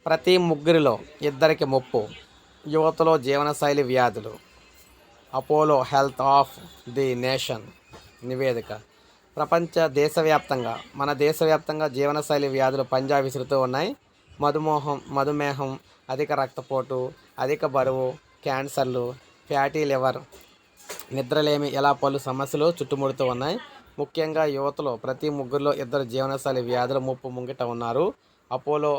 ప్రతి ముగ్గురిలో ఇద్దరికి ముప్పు. యువతలో జీవనశైలి వ్యాధులు. Apollo health of the nation నివేదిక. మన దేశవ్యాప్తంగా జీవనశైలి వ్యాధులు పంజా విసురుతూ ఉన్నాయి. మధుమేహం, అధిక రక్తపోటు, అధిక బరువు, క్యాన్సర్లు, ఫ్యాటీ లివర్, నిద్రలేమి ఇలా పలు సమస్యలు చుట్టుముడుతూ ఉన్నాయి. ముఖ్యంగా యువతలో ప్రతి ముగ్గురిలో ఇద్దరు జీవనశైలి వ్యాధుల ముప్పు ముంగిట ఉన్నారు. అపోలో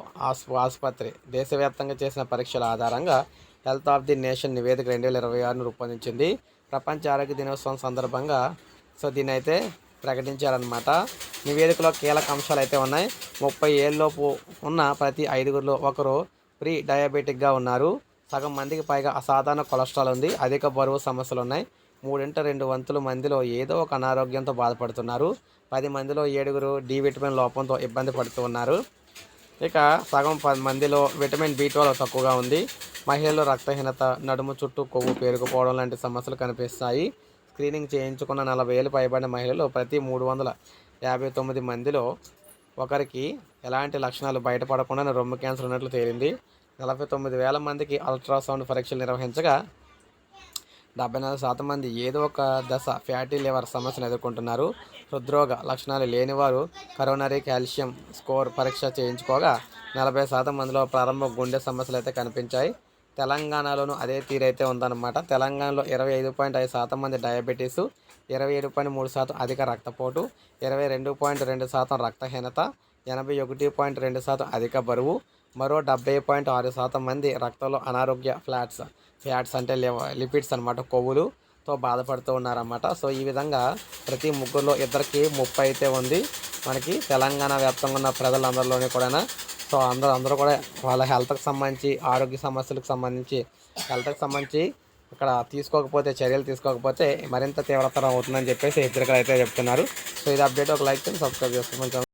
ఆసుపత్రి దేశవ్యాప్తంగా చేసిన పరీక్షల ఆధారంగా హెల్త్ ఆఫ్ ది నేషన్ నివేదిక 2026ను రూపొందించింది. ప్రపంచ ఆరోగ్య దినోత్సవం సందర్భంగా దీన్ని అయితే ప్రకటించారనమాట. నివేదికలో కీలక అంశాలు అయితే ఉన్నాయి. 30 ఏళ్ళలోపు ఉన్న ప్రతి 5గురిలో ఒకరు ప్రీ డయాబెటిక్గా ఉన్నారు. సగం మందికి పైగా అసాధారణ కొలెస్ట్రాల్ ఉంది. అధిక బరువు సమస్యలు ఉన్నాయి. 3/2 మందిలో ఏదో ఒక అనారోగ్యంతో బాధపడుతున్నారు. 10 మందిలో 7 డి విటమిన్ లోపంతో ఇబ్బంది పడుతూ ఉన్నారు. ఇక సగం 10 మందిలో విటమిన్ B12 తక్కువగా ఉంది. మహిళల్లో రక్తహీనత, నడుము చుట్టూ కొవ్వు పేరుకుపోవడం లాంటి సమస్యలు కనిపిస్తాయి. స్క్రీనింగ్ చేయించుకున్న 40 ఏళ్ళు పైబడిన మహిళలు ప్రతి 359 మందిలో ఒకరికి ఎలాంటి లక్షణాలు బయటపడకుండానే రొమ్ము క్యాన్సర్ ఉన్నట్లు తేలింది. 49,000 మందికి అల్ట్రాసౌండ్ పరీక్షలు నిర్వహించగా 74% మంది ఏదో ఒక దశ ఫ్యాటీ లివర్ సమస్యను ఎదుర్కొంటున్నారు. హృద్రోగ లక్షణాలు లేనివారు కరోనరీ కాల్షియం స్కోర్ పరీక్ష చేయించుకోగా 40% మందిలో ప్రారంభ గుండె సమస్యలు అయితే కనిపించాయి. తెలంగాణలోనూ అదే తీరైతే ఉందన్నమాట. తెలంగాణలో 25.5% మంది డయాబెటీసు, 27.3% అధిక రక్తపోటు, 22.2% రక్తహీనత, 81.2% అధిక బరువు, మరో 70.6% మంది రక్తంలో అనారోగ్య ఫ్యాట్స్ అంటే లిపిడ్స్ అనమాట, కొవ్వులుతో బాధపడుతూ ఉన్నారన్నమాట. సో ఈ విధంగా ప్రతి ముగ్గురులో ఇద్దరికి ముప్పు అయితే ఉంది మనకి తెలంగాణ వ్యాప్తంగా ఉన్న ప్రజలందరిలోని కూడా. సో అందరూ కూడా వాళ్ళ హెల్త్కి సంబంధించి, ఆరోగ్య సమస్యలకు సంబంధించి ఇక్కడ చర్యలు తీసుకోకపోతే మరింత తీవ్రతరం అవుతుందని చెప్పేసి హెచ్చరికలు అయితే చెప్తున్నారు. సో ఇది అప్డేట్. ఒక లైక్ చేయండి, సబ్స్క్రైబ్ చేసుకోండి.